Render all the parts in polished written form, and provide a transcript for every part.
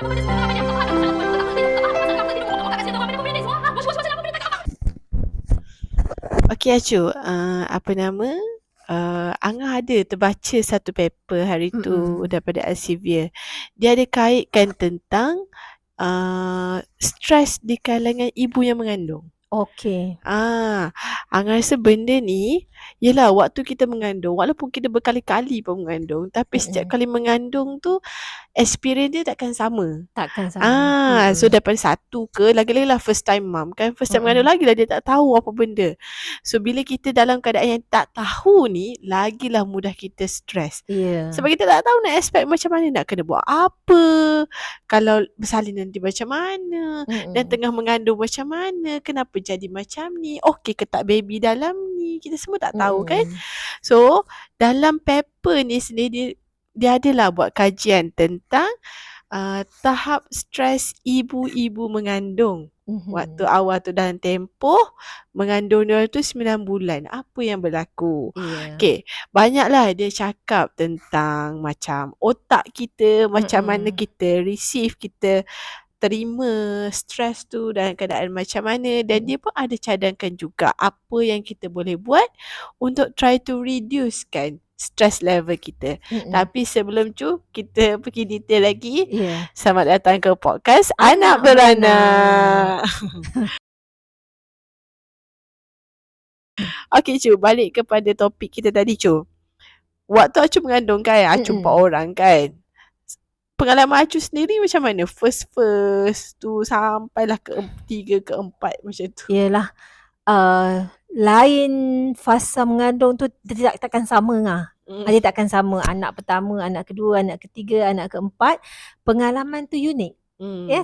Okey Acu, apa nama, Angah ada terbaca satu paper hari tu daripada Elsevier. Dia ada kaitkan tentang stres di kalangan ibu yang mengandung. Okey. Angah rasa benda ni, yelah waktu kita mengandung, walaupun kita berkali-kali pun mengandung, tapi setiap kali mengandung tu experience dia takkan sama. Takkan sama. So daripada satu ke, lagi-lagi lah first time mum kan, first time mengandung lagilah dia tak tahu apa benda. So bila kita dalam keadaan yang tak tahu ni, lagilah mudah kita stres. Ya. Sebab kita tak tahu nak expect macam mana, nak kena buat apa, kalau bersalin nanti macam mana, dan tengah mengandung macam mana, kenapa jadi macam ni, okey ke tak baby dalam ni, kita semua tak tahu kan. So dalam paper ni sendiri dia adalah buat kajian tentang tahap stres ibu-ibu mengandung. Waktu awal tu dalam tempoh mengandung dia tu 9 bulan. Apa yang berlaku? Okay, banyaklah dia cakap tentang macam otak kita, macam mana kita receive, kita terima stres tu dalam keadaan macam mana. Dan dia pun ada cadangkan juga apa yang kita boleh buat untuk try to reduce kan stress level kita. Tapi sebelum tu kita pergi detail lagi. Selamat datang ke podcast Anak Beranak. Okey Cu, balik kepada topik kita tadi Cu. Waktu Acu mengandung kan, Acu 4 orang kan. Pengalaman Acu sendiri macam mana? First tu sampailah ke 3 ke 4 macam tu. Yelah, lain fasa mengandung tu takkan sama lah. Dia takkan sama. Anak pertama, anak kedua, anak ketiga, anak keempat. Pengalaman tu unik.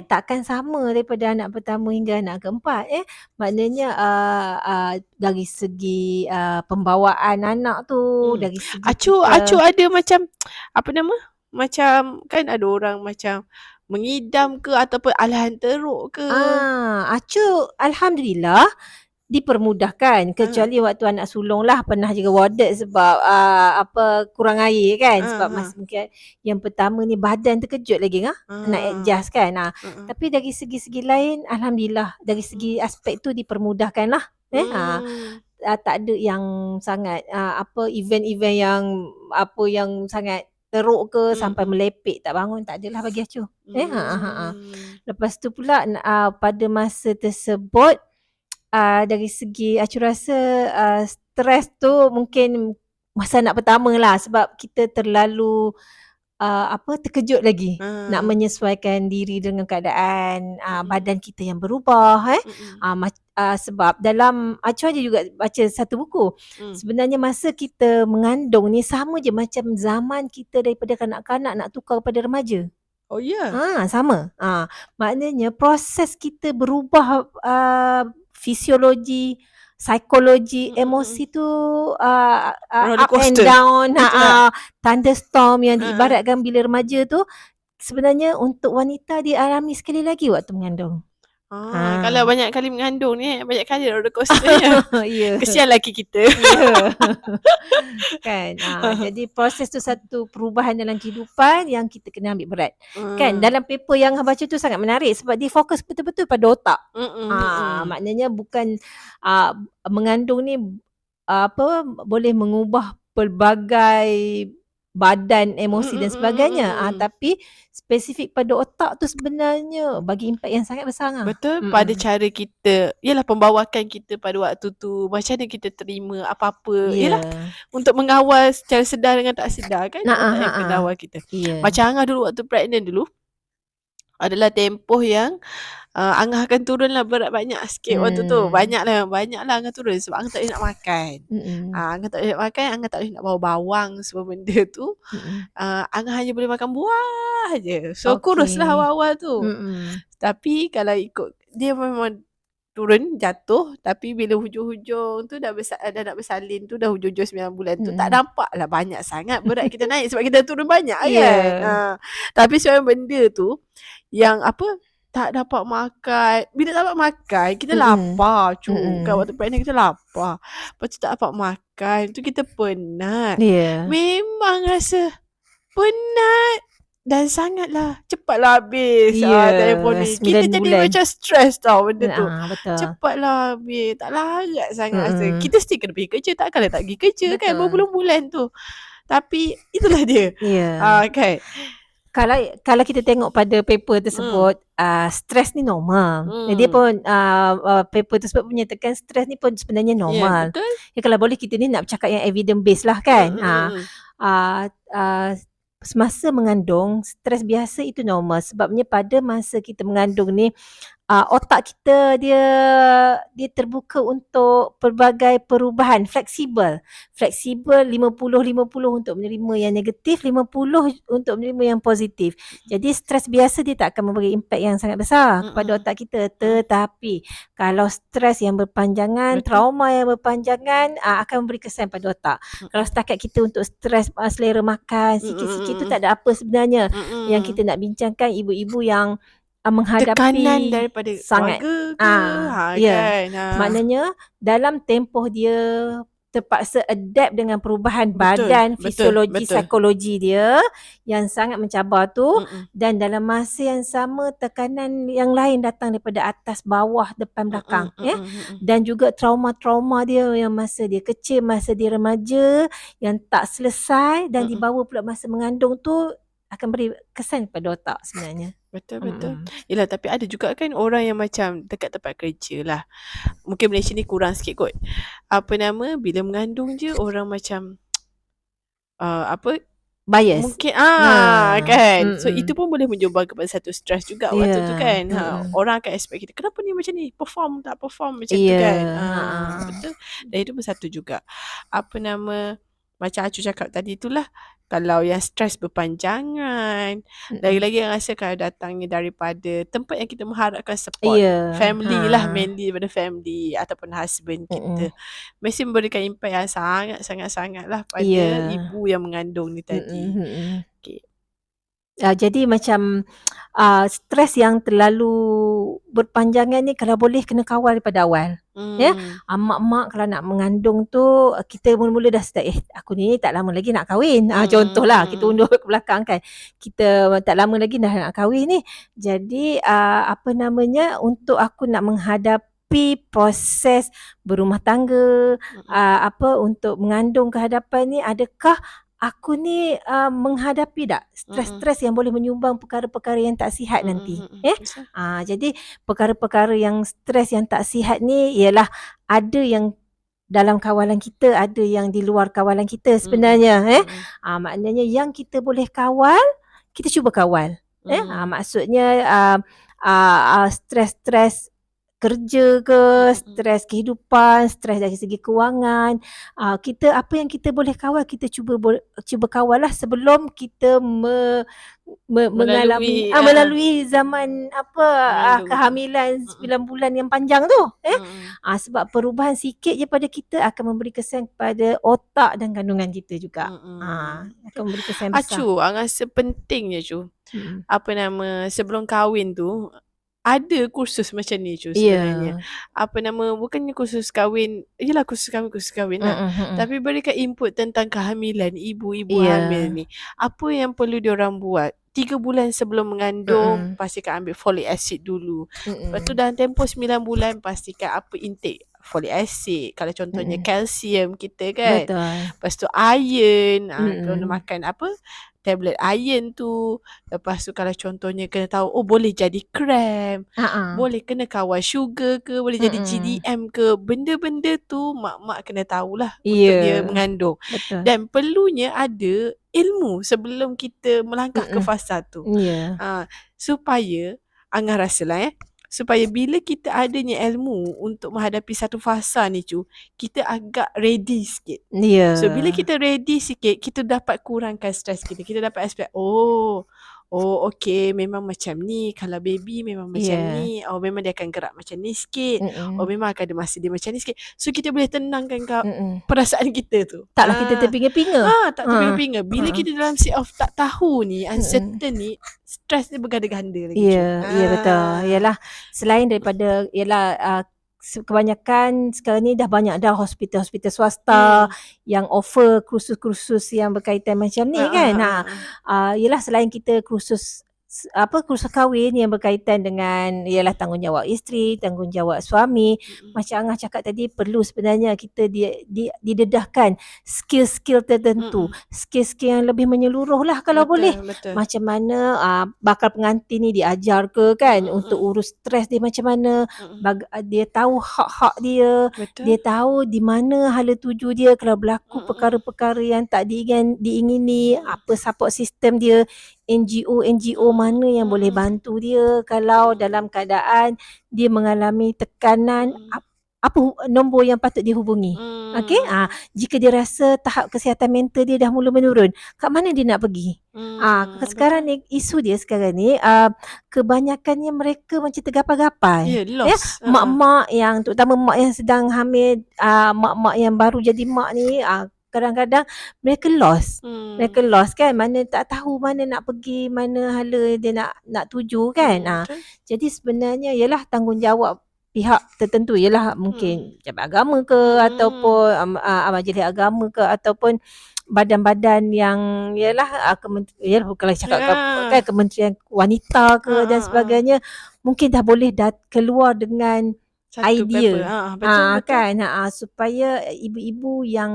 Takkan sama daripada anak pertama hingga anak keempat. Maknanya dari segi pembawaan anak tu, dari segi Acu ada macam apa nama? Macam kan ada orang macam mengidam ke ataupun alahan teruk ke? Acu alhamdulillah dipermudahkan, kecuali waktu anak sulung lah pernah juga warded sebab kurang air kan, sebab mungkin yang pertama ni badan terkejut lagi nak adjust kan. Tapi dari segi-segi lain alhamdulillah, dari segi aspek tu dipermudahkan lah. Tak ada yang sangat event-event yang yang sangat teruk ke sampai melepek tak bangun, tak adalah bagi Acu. Lepas tu pula pada masa tersebut dari segi Acu rasa stres tu mungkin masa anak pertama lah, sebab kita terlalu terkejut lagi nak menyesuaikan diri dengan keadaan badan kita yang berubah. Sebab dalam Acu aja juga baca satu buku. Sebenarnya masa kita mengandung ni sama je macam zaman kita daripada kanak-kanak nak tukar kepada remaja. Oh ya? Yeah. Sama. Maknanya proses kita berubah fisiologi, psikologi, emosi tu up and down, thunderstorm yang diibaratkan bila remaja tu, sebenarnya untuk wanita dialami sekali lagi waktu mengandung. Kalau banyak kali mengandung ni, banyak kali roller coasternya. Kesian lelaki kita. Kan. Jadi proses tu satu perubahan dalam kehidupan yang kita kena ambil berat. Kan dalam paper yang baca tu sangat menarik sebab dia fokus betul-betul pada otak. Maknanya bukan mengandung ni boleh mengubah pelbagai badan, emosi dan sebagainya. Tapi spesifik pada otak tu sebenarnya bagi impak yang sangat besar. Betul. Pada cara kita, yalah pembawakan kita pada waktu tu, macam mana kita terima apa-apa. Yalah untuk mengawal secara sedar dengan tak sedar kan, otak yang mengawal kita. Macam Angah dulu waktu pregnant dulu, adalah tempoh yang Angah akan turun lah berat banyak sikit waktu tu. Banyak lah Angah turun sebab Angah tak boleh nak makan. Angah tak boleh nak makan, Angah tak boleh nak bawa bawang semua benda tu. Angah hanya boleh makan buah je. So kurus lah awal-awal tu. Tapi kalau ikut, dia memang turun, jatuh. Tapi bila hujung-hujung tu dah nak bersalin tu, dah hujung-hujung 9 bulan tu, tak nampak lah banyak sangat berat kita naik sebab kita turun banyak kan. Tapi sebenarnya benda tu yang tak dapat makan. Bila tak dapat makan, kita lapar kan, waktu pregnant kita lapar. Lepas tu tak dapat makan, tu kita penat. Memang rasa penat. Dan sangatlah cepatlah habis telefon Ya, ni. Kita 9 jadi bulan. macam stres tau benda tu. Betul. Cepatlah habis. Tak larat sangat rasa. Mm-mm. Kita still kena pergi kerja. Takkanlah tak pergi kerja kan Betul. berbulan-bulan tu. Tapi itulah dia. Ya. Kan. Kalau kita tengok pada paper tersebut, stres ni normal. Dia pun paper tersebut menyatakan stres ni pun sebenarnya normal. Betul. Ya, kalau boleh kita ni nak bercakap yang evidence based lah kan. Semasa mengandung, stres biasa itu normal. Sebabnya pada masa kita mengandung ni, otak kita dia terbuka untuk pelbagai perubahan, fleksibel 50-50 untuk menerima yang negatif, 50 untuk menerima yang positif. Jadi stres biasa dia tak akan memberi impak yang sangat besar kepada otak kita. Tetapi kalau stres yang berpanjangan, trauma yang berpanjangan akan memberi kesan pada otak. Kalau setakat kita untuk stres selera makan sikit-sikit tu tak ada apa sebenarnya. Yang kita nak bincangkan ibu-ibu yang menghadapi tekanan daripada sangat keluarga ke kan. Maknanya dalam tempoh dia terpaksa adapt dengan perubahan badan, fisiologi, psikologi dia yang sangat mencabar tu, dan dalam masa yang sama tekanan yang lain datang daripada atas, bawah, depan, belakang, dan juga trauma-trauma dia yang masa dia kecil, masa dia remaja yang tak selesai dan dibawa pula masa mengandung tu akan beri kesan pada otak sebenarnya. Betul. Yelah, tapi ada juga kan orang yang macam dekat tempat kerja lah. Mungkin Malaysia ni kurang sikit kot. Bila mengandung je orang macam bias. Mungkin kan. So itu pun boleh menyumbang kepada satu stres juga waktu tu kan. Orang akan expect kita, kenapa ni macam ni? Perform tak perform macam tu kan. Betul. Dan itu pun satu juga. Macam Acu cakap tadi itulah, kalau yang stres berpanjangan, lagi-lagi yang rasa kalau datangnya daripada tempat yang kita mengharapkan support, family lah, mainly daripada family ataupun husband kita, mesti memberikan impak yang sangat-sangat lah pada ibu yang mengandung ni tadi. Jadi macam stres yang terlalu berpanjangan ni kalau boleh kena kawal daripada awal. Mak-mak kalau nak mengandung tu, kita mula-mula dah start, aku ni tak lama lagi nak kahwin. Contohlah, kita undur ke belakang kan. Kita tak lama lagi dah nak kahwin ni. Jadi untuk aku nak menghadapi proses berumah tangga, untuk mengandung ke hadapan ni, adakah aku ni menghadapi tak stres-stres yang boleh menyumbang perkara-perkara yang tak sihat nanti. Jadi perkara-perkara yang stres yang tak sihat ni ialah ada yang dalam kawalan kita, ada yang di luar kawalan kita sebenarnya. Maknanya yang kita boleh kawal, kita cuba kawal. Maksudnya stres-stres kerja ke, stres kehidupan, stres dari segi kewangan, kita apa yang kita boleh kawal, kita cuba kawal lah sebelum kita melalui zaman kehamilan 9 bulan yang panjang tu. Sebab perubahan sikit je pada kita akan memberi kesan kepada otak dan kandungan kita juga. Akan memberi kesan besar. Acu, rasa pentingnya sebelum kahwin tu ada kursus macam ni sebenarnya. Bukannya kursus kahwin, yelah kursus kahwin lah. Tapi berikan input tentang kehamilan, ibu-ibu hamil ni. Apa yang perlu diorang buat? 3 bulan sebelum mengandung, pastikan ambil folic acid dulu. Lepas tu dalam tempoh 9 bulan, pastikan apa intake folic acid. Kalau contohnya kalsium kita kan. Lepas tu iron, kalau makan tablet iron tu. Lepas tu kalau contohnya kena tahu, boleh jadi kram, boleh kena kawal sugar ke, boleh jadi GDM ke. Benda-benda tu mak-mak kena tahulah untuk dia mengandung. Dan perlunya ada ilmu sebelum kita melangkah ke fasa tu. Supaya Angah rasalah supaya bila kita adanya ilmu untuk menghadapi satu fasa ni kita agak ready sikit. So bila kita ready sikit, kita dapat kurangkan stres kita. Kita dapat expect, okay, memang macam ni. Kalau baby memang macam ni. Memang dia akan gerak macam ni sikit. Memang akan ada masa dia macam ni sikit. So kita boleh tenangkan perasaan kita tu. Taklah kita terpinga-pinga. Tak terpinga-pinga. Bila kita dalam state of tak tahu ni, uncertain ni, stres ni berganda-ganda lagi. Ya, betul. Yalah, selain daripada kebanyakan sekarang ni dah banyak dah hospital-hospital swasta yang offer kursus-kursus yang berkaitan macam ni kan. Yelah selain kita kursus kursus kahwin yang berkaitan dengan ialah tanggungjawab isteri, tanggungjawab suami. Macam Angah cakap tadi, perlu sebenarnya kita didedahkan skill-skill tertentu, skill-skill yang lebih menyeluruh lah kalau boleh. Macam mana bakal pengantin ni diajar ke kan untuk urus stres dia macam mana, dia tahu hak-hak dia, dia tahu di mana hala tuju dia kalau berlaku perkara-perkara yang tak diingini, apa support system dia, NGO mana yang boleh bantu dia kalau dalam keadaan dia mengalami tekanan, apa nombor yang patut dihubungi. Okey, jika dia rasa tahap kesihatan mental dia dah mula menurun, kat mana dia nak pergi? Sekarang ni isu dia sekarang ni kebanyakannya mereka macam tergapal-gapal. Mak-mak yang, terutama mak yang sedang hamil, mak-mak yang baru jadi mak ni, kadang-kadang mereka lost. Mereka lost kan, mana tak tahu mana nak pergi, mana hala dia nak tuju kan. Jadi sebenarnya ialah tanggungjawab pihak tertentu, ialah mungkin jabat agama ke ataupun majlis agama ke ataupun badan-badan yang ialah bukanlah cakap kan Kementerian Wanita ke dan sebagainya, mungkin dah boleh keluar dengan idea betul. Kan supaya ibu-ibu yang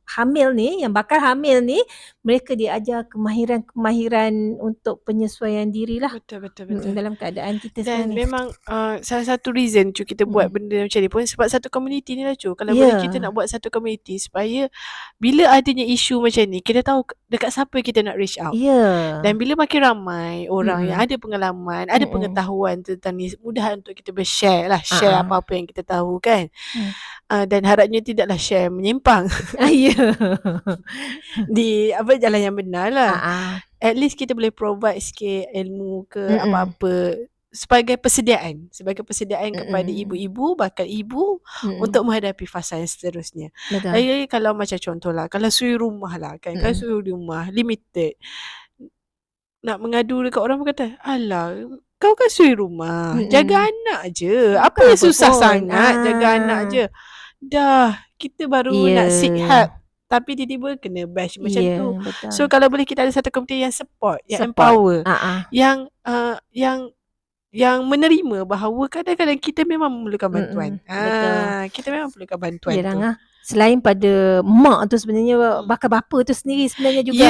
hamil ni, yang bakal hamil ni, mereka diajar kemahiran untuk penyesuaian diri lah. Betul. Dalam keadaan kita dan sekarang ni. Memang salah satu reason kita buat benda macam ni pun sebab satu community ni lah kalau boleh kita nak buat satu community supaya bila adanya isu macam ni kita tahu dekat siapa kita nak reach out. Dan bila makin ramai orang yang ada pengalaman, ada pengetahuan tentang ni, mudah untuk kita share apa-apa yang kita tahu kan. Dan harapnya tidaklah share menyimpang di jalan yang benar lah. At least kita boleh provide sikit ilmu ke apa-apa sebagai persediaan kepada ibu-ibu, bakal ibu untuk menghadapi fasa yang seterusnya. Lagi kalau macam contohlah, kalau suri rumah lah kan, kalau suri rumah limited, nak mengadu dekat orang pun kata, alah kau kan suri rumah, jaga anak je, apa yang susah sangat jaga anak je. Dah kita baru nak seek help tapi tiba-tiba kena bash macam tu. Betul. So kalau boleh kita ada satu komuniti yang support, yang empower, yang menerima bahawa kadang-kadang kita memang memerlukan bantuan. Kita memang perlukan bantuan tu. Selain pada mak tu sebenarnya, bakal bapa tu sendiri sebenarnya juga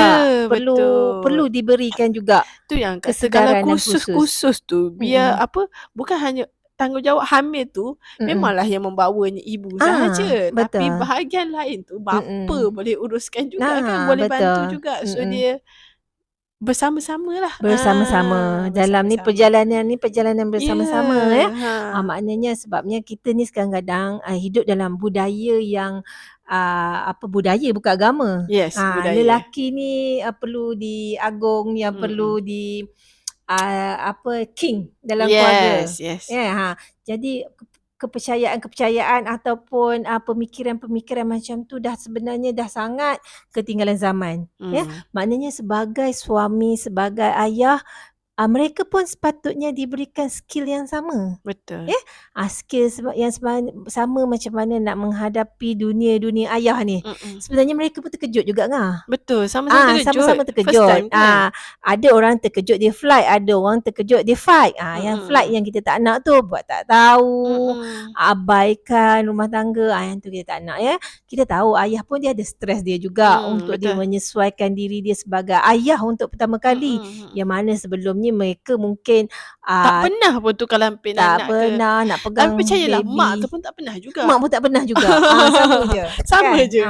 perlu diberikan juga. Tu yang segala kursus tu biar bukan hanya tanggungjawab hamil tu memanglah yang membawanya ibu sahaja, tapi bahagian lain tu bapa boleh uruskan juga kan, boleh bantu juga. So dia bersama-sama lah. Dalam ni perjalanan bersama-sama maknanya sebabnya kita ni sekarang kadang hidup dalam budaya yang budaya bukan agama. Budaya. Lelaki ni perlu diagung, yang perlu di king dalam keluarga. Jadi kepercayaan ataupun pemikiran-pemikiran macam tu dah sebenarnya dah sangat ketinggalan zaman. Maknanya sebagai suami, sebagai ayah, mereka pun sepatutnya diberikan skill yang sama. Betul. Skill yang sama macam mana nak menghadapi dunia ayah ni. Sebenarnya mereka pun terkejut juga ngah. Betul, sama-sama terkejut. First time kan? Ada orang terkejut dia flight, ada orang terkejut dia fight. Yang flight yang kita tak nak tu buat tak tahu, abaikan rumah tangga, yang tu kita tak nak ya. Kita tahu ayah pun dia ada stres dia juga untuk dia menyesuaikan diri dia sebagai ayah untuk pertama kali. Yang mana sebelum mereka mungkin tak pernah pun tukar lampin anak ke. Tak pernah nak pegang tapi percayalah, baby. mak tu pun tak pernah juga. Mak pun tak pernah juga. Sama je.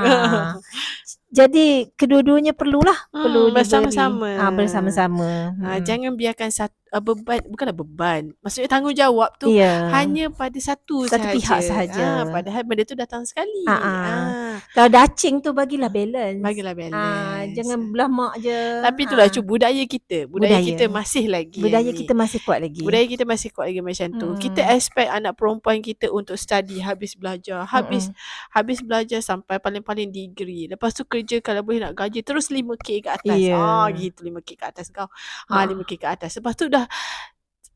Jadi kedua-duanya perlu bersama-sama. Bersama-sama. Jangan biarkan beban, bukanlah beban, maksudnya tanggungjawab tu hanya pada satu pihak sahaja. Padahal benda tu datang sekali. Kalau dacing tu bagilah balance. Jangan belah mak je. Tapi itulah budaya kita masih lagi. Budaya kita masih kuat lagi. Budaya kita masih kuat lagi macam tu. Kita expect anak perempuan kita untuk study, habis belajar, habis belajar sampai paling-paling degree. Lepas tu kerja kalau boleh nak gaji terus 5K ke atas. Gitu 5K ke atas kau. 5K ke atas. Lepas tu dah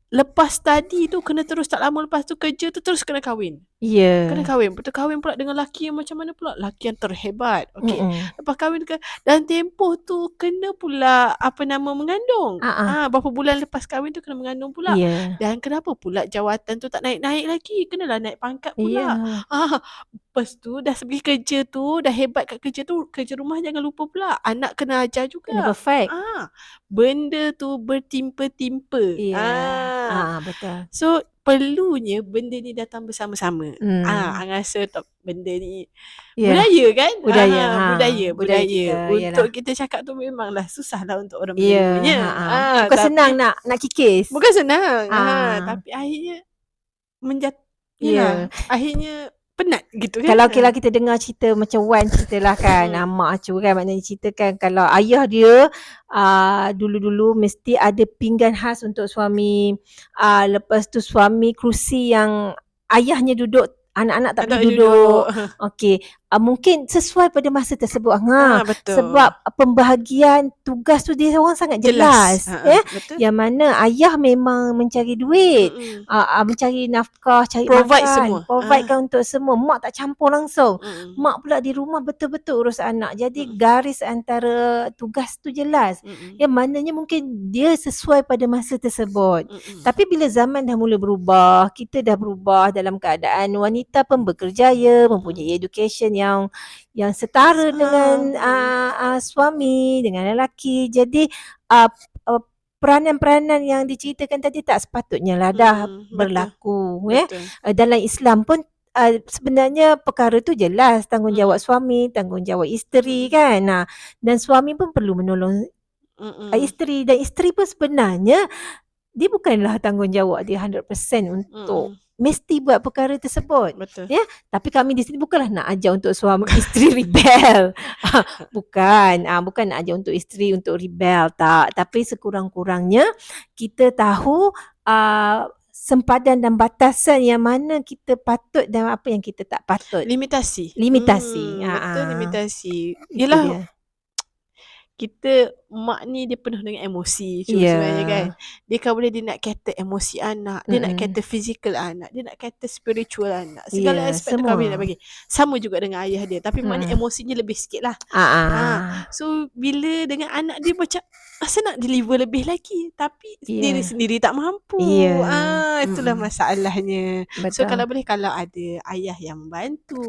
lepas study tu kena terus, tak lama lepas tu kerja tu terus kena kahwin. Kena kahwin. Betul, kahwin pula dengan lelaki yang macam mana pula? Lelaki yang terhebat. Okey. Lepas kahwin dan tempoh tu kena pula mengandung. Berapa bulan lepas kahwin tu kena mengandung pula. Dan kenapa pula jawatan tu tak naik-naik lagi? Kenalah naik pangkat pula. Lepas tu dah pergi kerja tu, dah hebat kat kerja tu, kerja rumah jangan lupa pula. Anak kena ajar juga. Kena perfect. Benda tu bertimpa-timpa. Betul. So perlunya benda ni datang bersama-sama. Ang rasa benda ni budaya kan? Budaya. Untuk kita cakap tu memanglah susah lah untuk orang menerimanya. Bukan senang nak kikis. Bukan senang. Tapi akhirnya akhirnya penat gitu kan. Kalau kita dengar cerita macam Wan cerita lah kan, mak acu kan, maknanya ceritakan kalau ayah dia dulu-dulu mesti ada pinggan khas untuk suami, lepas tu suami kerusi yang ayahnya duduk, anak-anak tak boleh duduk. Okey, mungkin sesuai pada masa tersebut. Betul. Sebab pembahagian tugas tu dia orang sangat jelas. Yang mana ayah memang mencari duit, mencari nafkah, cari provide makan, semua. providekan untuk semua. Mak tak campur langsung. Mak pula di rumah betul-betul urus anak. Jadi garis antara tugas tu jelas. Yang mananya mungkin dia sesuai pada masa tersebut. Tapi bila zaman dah mula berubah, kita dah berubah dalam keadaan wanita pun berkerjaya, mempunyai education yang setara dengan suami, dengan lelaki. Jadi peranan-peranan yang diceritakan tadi tak sepatutnya lah dah berlaku. Dalam Islam pun sebenarnya perkara tu jelas, tanggungjawab suami, tanggungjawab isteri kan. Dan suami pun perlu menolong isteri, dan isteri pun sebenarnya dia bukanlah tanggungjawab dia 100% untuk mesti buat perkara tersebut. Betul. Tapi kami di sini bukanlah nak ajar untuk suami isteri rebel. Bukan nak ajar untuk isteri untuk rebel, tak. Tapi sekurang-kurangnya kita tahu sempadan dan batasan yang mana kita patut dan apa yang kita tak patut. Limitasi. Betul, limitasi. Yelah, kita mak ni dia penuh dengan emosi sebenarnya kan. Dia kan boleh dia nak cater emosi anak, dia nak cater fizikal anak, dia nak cater spiritual anak. Segala aspek tu kami nak bagi. Sama juga dengan ayah dia, tapi mak ni emosinya lebih sikit lah. So bila dengan anak dia macam rasa nak deliver lebih lagi, tapi diri sendiri tak mampu. Itulah masalahnya. Betul. So kalau boleh, kalau ada ayah yang membantu,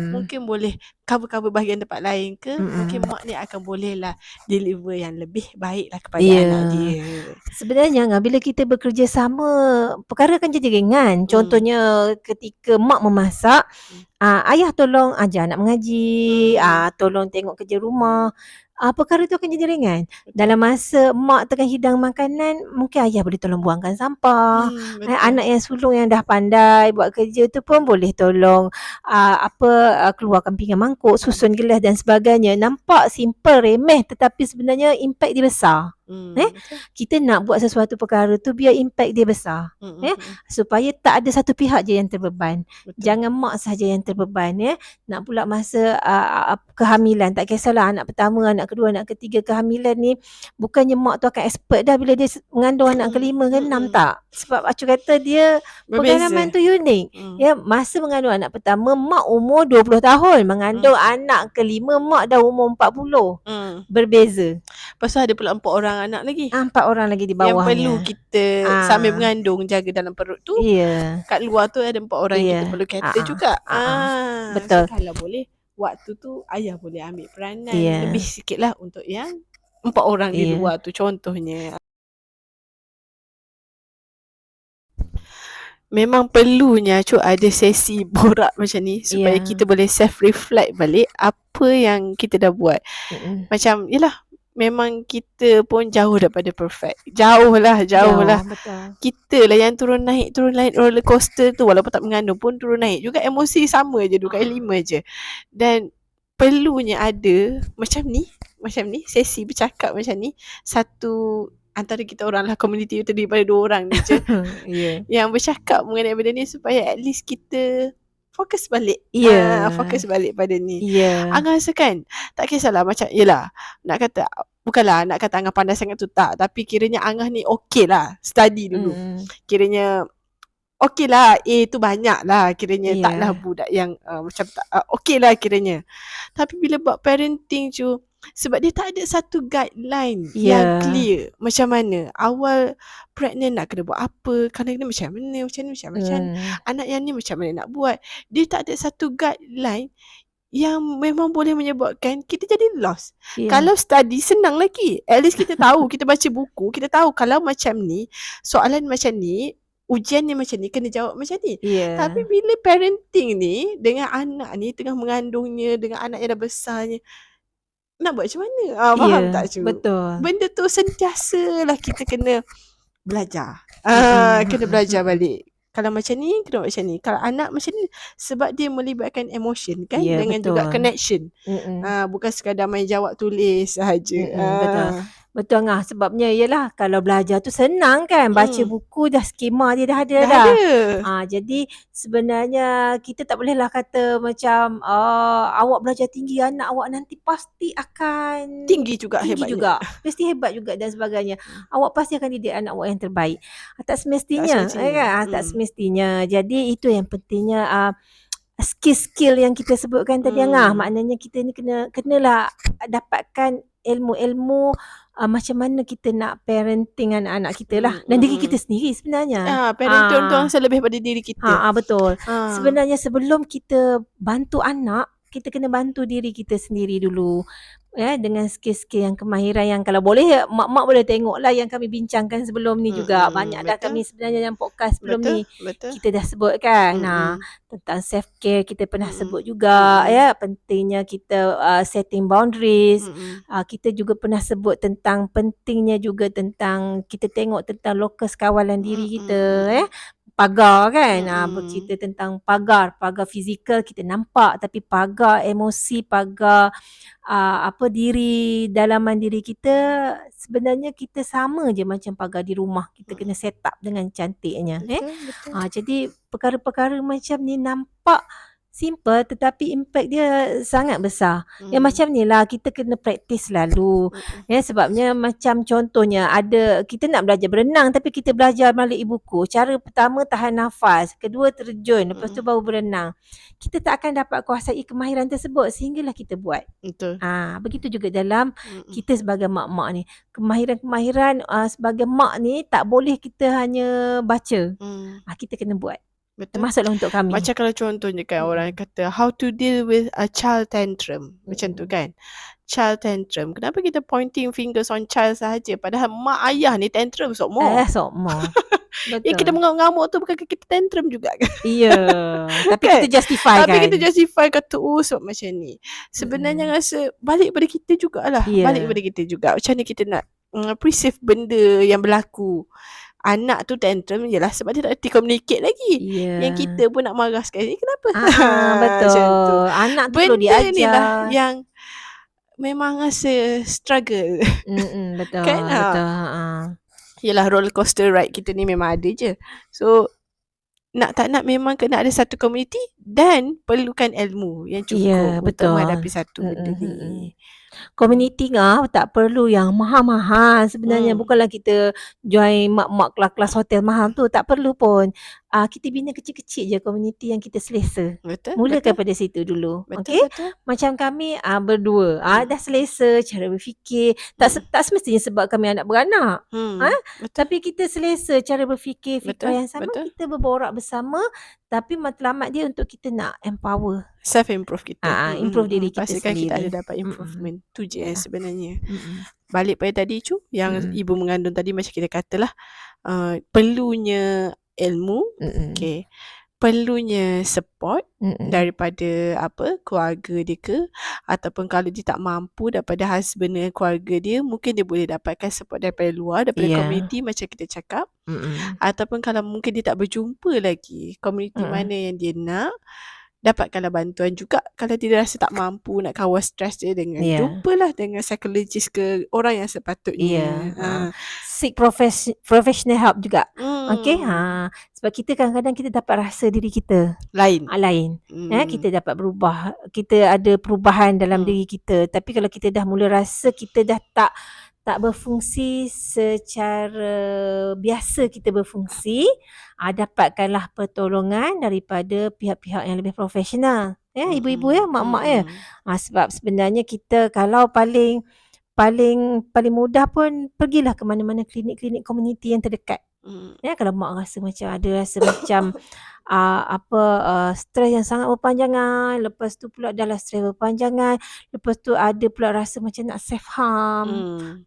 mungkin boleh cover bahagian tempat lain ke, mungkin mak ni akan boleh lah deliver yang lebih baik lah kepada anak dia. Sebenarnya bila kita bekerja sama, perkara akan jadi ringan. Contohnya ketika mak memasak, ayah tolong ajar anak mengaji, tolong tengok kerja rumah. Perkara tu akan jadi ringan. Dalam masa mak tengah hidang makanan, mungkin ayah boleh tolong buangkan sampah. Anak yang sulung yang dah pandai buat kerja tu pun boleh tolong keluarkan pinggan mangkuk, susun gelas dan sebagainya. Nampak simple, remeh, tetapi sebenarnya impact dia besar. Kita nak buat sesuatu perkara tu biar impact dia besar. Supaya tak ada satu pihak je yang terbeban. Jangan mak saja yang terbeban. Nak pula masa kehamilan, tak kisahlah anak pertama, anak kedua, anak ketiga, kehamilan ni bukannya mak tu akan expert dah bila dia mengandung anak kelima ke enam, tak. Sebab Acu kata dia pengalaman tu unik. Masa mengandung anak pertama, mak umur 20 tahun, mengandung anak kelima mak dah umur 40. Berbeza. Lepas tu ada pula 4 orang anak lagi. 4 orang lagi di bawahnya. Yang perlu kita sambil mengandung jaga dalam perut tu. Kat luar tu ada 4 orang yang kita perlu cater juga. Betul. So kalau boleh, waktu tu ayah boleh ambil peranan lebih sikit lah untuk yang 4 orang di luar tu contohnya. Memang perlunya ada sesi borak macam ni supaya kita boleh self-reflect balik apa yang kita dah buat. Macam yelah, memang kita pun jauh daripada perfect. Jauh lah. Betul. Kita lah yang turun naik roller coaster tu. Walaupun tak mengandung pun turun naik juga, emosi sama je, 2 kali 5 je. Dan perlunya ada macam ni sesi bercakap macam ni. Satu antara kita orang lah, komuniti terdiri daripada 2 orang ni je yang bercakap mengenai benda ni, supaya at least kita fokus balik. Ya. Fokus balik pada ni. Ya. Angah rasa kan, tak kisahlah macam, yelah, nak kata, bukanlah nak kata Angah pandai sangat tu tak, tapi kiranya Angah ni okey lah, study dulu. Kiranya okey lah, A tu banyak lah kiranya, taklah budak yang macam tak, okey lah kiranya. Tapi bila buat parenting tu, sebab dia tak ada satu guideline yang clear macam mana awal pregnant nak kena buat apa, kalau ni macam mana, anak yang ni macam mana nak buat. Dia tak ada satu guideline yang memang boleh menyebabkan kita jadi lost. Kalau study senang lagi, at least kita tahu, kita baca buku, kita tahu kalau macam ni, soalan macam ni, ujian ni macam ni, kena jawab macam ni. Tapi bila parenting ni, dengan anak ni tengah mengandungnya, dengan anak yang dah besarnya, nak buat macam mana? Faham tak Cu? Betul. Benda tu sentiasa lah kita kena belajar. Kena belajar balik. Kalau macam ni, kena buat macam ni. Kalau anak macam ni, sebab dia melibatkan emotion kan, dengan betul. juga connection. Bukan sekadar main jawab tulis sahaja. Betul. Betul Angah, sebabnya ialah kalau belajar tu senang kan, baca buku dah, skema dia dah ada dah. Jadi sebenarnya kita tak bolehlah kata macam awak belajar tinggi, anak awak nanti pasti akan tinggi juga, hebatnya. Pasti hebat juga dan sebagainya. Awak pasti akan didik anak awak yang terbaik. Tak semestinya. Tak semestinya. Jadi itu yang pentingnya, skill-skill yang kita sebutkan tadi Angah. Maknanya kita ni kenalah dapatkan ilmu-ilmu macam mana kita nak parenting anak-anak kita lah, dan diri kita sendiri sebenarnya. Parenting tu rasa lebih pada diri kita. Betul. Sebenarnya sebelum kita bantu anak, kita kena bantu diri kita sendiri dulu. Dengan skill-skill yang kemahiran yang kalau boleh mak-mak boleh tengok lah yang kami bincangkan sebelum ni juga. Banyak dah kami sebenarnya yang podcast sebelum ni kita dah sebut kan. Tentang self care kita pernah sebut juga, pentingnya kita setting boundaries. Kita juga pernah sebut tentang pentingnya juga tentang kita tengok tentang lokus kawalan diri kita, pagar kan. Bercerita tentang pagar fizikal kita nampak, tapi pagar emosi, pagar diri, dalaman diri kita, sebenarnya kita sama je macam pagar di rumah. Kita kena set up dengan cantiknya. Betul. Jadi perkara-perkara macam ni nampak simple tetapi impact dia sangat besar. Yang macam ni lah kita kena praktis selalu. Sebabnya macam contohnya kita nak belajar berenang tapi kita belajar melalui buku. Cara pertama tahan nafas, kedua terjun, lepas tu baru berenang. Kita tak akan dapat kuasai kemahiran tersebut sehinggalah kita buat. Betul. Begitu juga dalam kita sebagai mak-mak ni. Kemahiran-kemahiran sebagai mak ni tak boleh kita hanya baca. Kita kena buat. Betul. Termasuklah untuk kami. Macam kalau contohnya kan orang kata how to deal with a child tantrum. Macam tu kan. Child tantrum. Kenapa kita pointing fingers on child sahaja padahal mak ayah ni tantrum semua. Semua. Betul. Yang kita mengamuk tu bukan kita tantrum juga kan. Tapi kita justify kan. Tapi kita justify kata sebab macam ni. Sebenarnya rasa balik pada kita jugalah. Balik pada kita juga. Macam ni kita nak perceive benda yang berlaku. Anak tu tantrum jelah sebab dia tak reti communicate lagi. Yang kita pun nak marah sekali. Kenapa? Betul. Anak tu perlu diajar. Benda ni lah yang memang rasa struggle. Betul. Kan? Betul. Yelah roller coaster ride kita ni memang ada je. So nak tak nak memang kena ada satu community dan perlukan ilmu yang cukup untuk menghadapi satu benda ni. Community tak perlu yang mahal-mahal sebenarnya. Bukanlah kita join mak-mak kelas-kelas hotel mahal tu, tak perlu pun. Kita bina kecil-kecil je community yang kita selesa. Mulakan pada situ dulu. Betul. Macam kami berdua dah selesa cara berfikir. Tak semestinya sebab kami anak beranak. Tapi kita selesa cara berfikir, fikrah yang sama. Kita berborak bersama. Tapi matlamat dia untuk kita nak empower, self-improve kita. Improve diri kita pastikan sendiri. Kita ada dapat improvement. Tu je sebenarnya. Balik pada tadi yang ibu mengandung tadi, macam kita katalah, perlunya ilmu, perlunya support daripada keluarga dia ke, ataupun kalau dia tak mampu daripada husband dan keluarga dia, mungkin dia boleh dapatkan support daripada luar, daripada community macam kita cakap. Ataupun kalau mungkin dia tak berjumpa lagi community mana yang dia nak, dapatkanlah bantuan juga. Kalau tidak rasa tak mampu nak kawal stres dia, dengan jumpalah dengan psikologis ke orang yang sepatutnya. Seek professional help juga. Okay. Sebab kita kadang-kadang kita dapat rasa diri kita lain. Kita dapat berubah, kita ada perubahan dalam diri kita. Tapi kalau kita dah mula rasa kita dah tak berfungsi secara biasa kita berfungsi, dapatkanlah pertolongan daripada pihak-pihak yang lebih profesional. Ibu-ibu mak-mak sebab sebenarnya kita kalau paling mudah pun pergilah ke mana-mana klinik-klinik komuniti yang terdekat. Kalau mak rasa macam stres yang sangat berpanjangan, lepas tu pula dah stres berpanjangan, lepas tu ada pula rasa macam nak self harm,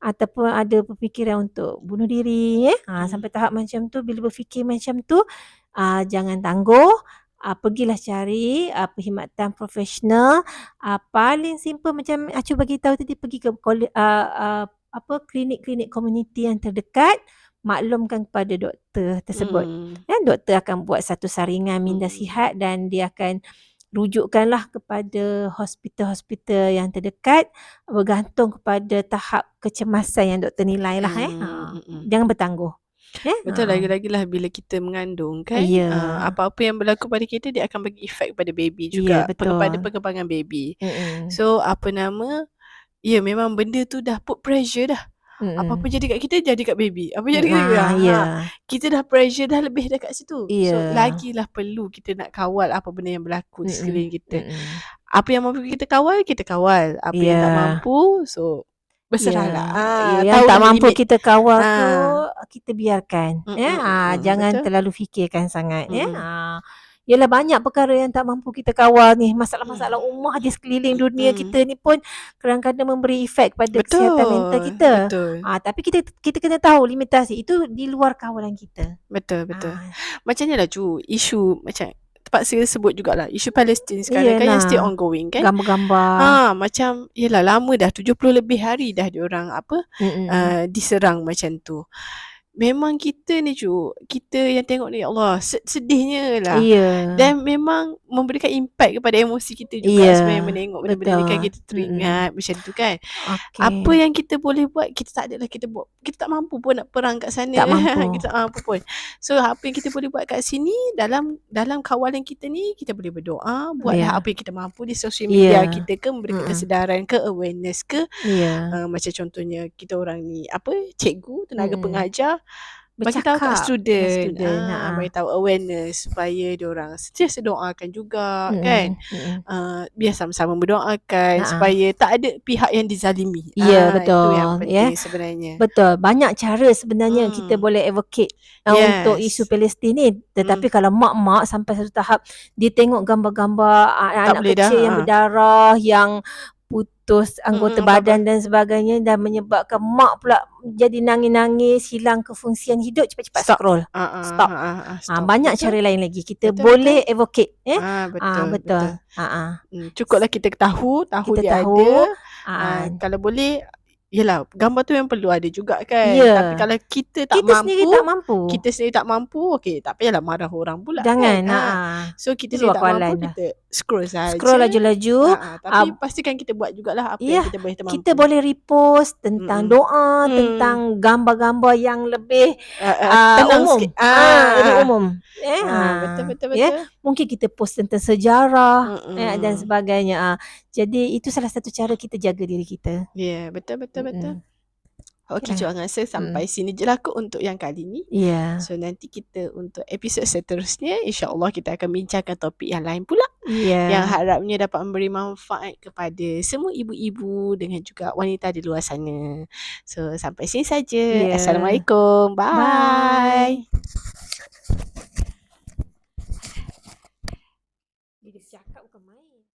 ataupun ada berfikiran untuk bunuh diri, sampai tahap macam tu, bila berfikir macam tu, jangan tangguh, pergilah cari perkhidmatan profesional. Paling simple macam Acu bagi tahu tadi, pergi ke klinik-klinik komuniti yang terdekat, maklumkan kepada doktor tersebut. Doktor akan buat satu saringan minda sihat dan dia akan rujukkanlah kepada hospital-hospital yang terdekat, bergantung kepada tahap kecemasan yang doktor nilai lah. Jangan bertangguh. Betul, lagi-lagilah bila kita mengandung kan, apa-apa yang berlaku pada kita, dia akan bagi efek pada baby juga, pada perkembangan baby. So memang benda tu dah put pressure dah. Apa-apa jadi kat kita, jadi kat baby. Apa jadi kat kita, kita dah pressure dah lebih dekat situ. So lagilah perlu kita nak kawal apa benda yang berlaku di sekeliling kita. Apa yang mampu kita kawal, kita kawal. Apa yang tak mampu, so berserahlah. Yang tak mampu kita kawal tu, kita biarkan. Jangan terlalu fikirkan sangat. Yalah, banyak perkara yang tak mampu kita kawal ni. Masalah-masalah rumah di sekeliling dunia kita ni pun kadang-kadang memberi efek pada kesihatan mental kita. Tapi kita kena tahu limitasi itu di luar kawalan kita. Betul. Macam ni lah Cu, isu macam terpaksa sebut jugalah, isu Palestin sekarang kan yang still ongoing kan. Gambar-gambar. Macam yelah, lama dah 70 lebih hari dah diorang diserang macam tu. Memang kita ni Cu, kita yang tengok ni, ya Allah, sedihnya lah. Dan memang memberikan impact kepada emosi kita juga sebenarnya, menengok benda-benda ni kan, kita teringat macam tu kan. Apa yang kita boleh buat, kita tak adalah kita buat. Kita tak mampu pun nak perang kat sana. Tak mampu. Kita tak mampu pun. So apa yang kita boleh buat kat sini, dalam kawalan kita ni, kita boleh berdoa, buatlah apa yang kita mampu di social media kita ke, memberikan kesedaran ke, awareness ke. Macam contohnya kita orang ni cikgu, tenaga pengajar, bagi tahu kat student, bagi tahu awareness supaya diorang sentiasa doakan juga kan. Biar sama-sama mendoakan supaya tak ada pihak yang dizalimi. Betul. Itu yang penting sebenarnya. Betul. Banyak cara sebenarnya kita boleh advocate untuk isu Palestin ni. Tetapi kalau mak-mak sampai satu tahap dia tengok gambar-gambar anak kecil yang berdarah, yang putus anggota badan dan sebagainya, dan menyebabkan mak pula jadi nangis-nangis, hilang kefungsian hidup, cepat-cepat scroll. Stop. Banyak cara lain lagi kita boleh advocate. Betul. Cukuplah kita tahu dia ada. Kalau boleh, yelah, gambar tu yang perlu ada juga kan. Tapi kalau kita sendiri tak mampu, okey, tak payahlah marah orang pula. Jangan. So kita sendiri tak mampu, kita scroll saja. Scroll laju-laju. Tapi pastikan kita buat jugalah apa yang kita boleh mampu. Kita boleh repost tentang doa, tentang gambar-gambar yang lebih umum. Lebih umum. Betul. Mungkin kita post tentang sejarah dan sebagainya. Jadi itu salah satu cara kita jaga diri kita. Betul. Okey, Cik rasa sampai sini je lah kot untuk yang kali ni. So nanti kita untuk episod seterusnya, insya-Allah kita akan bincangkan topik yang lain pula. Yang harapnya dapat memberi manfaat kepada semua ibu-ibu dengan juga wanita di luar sana. So sampai sini saja. Assalamualaikum. Bye.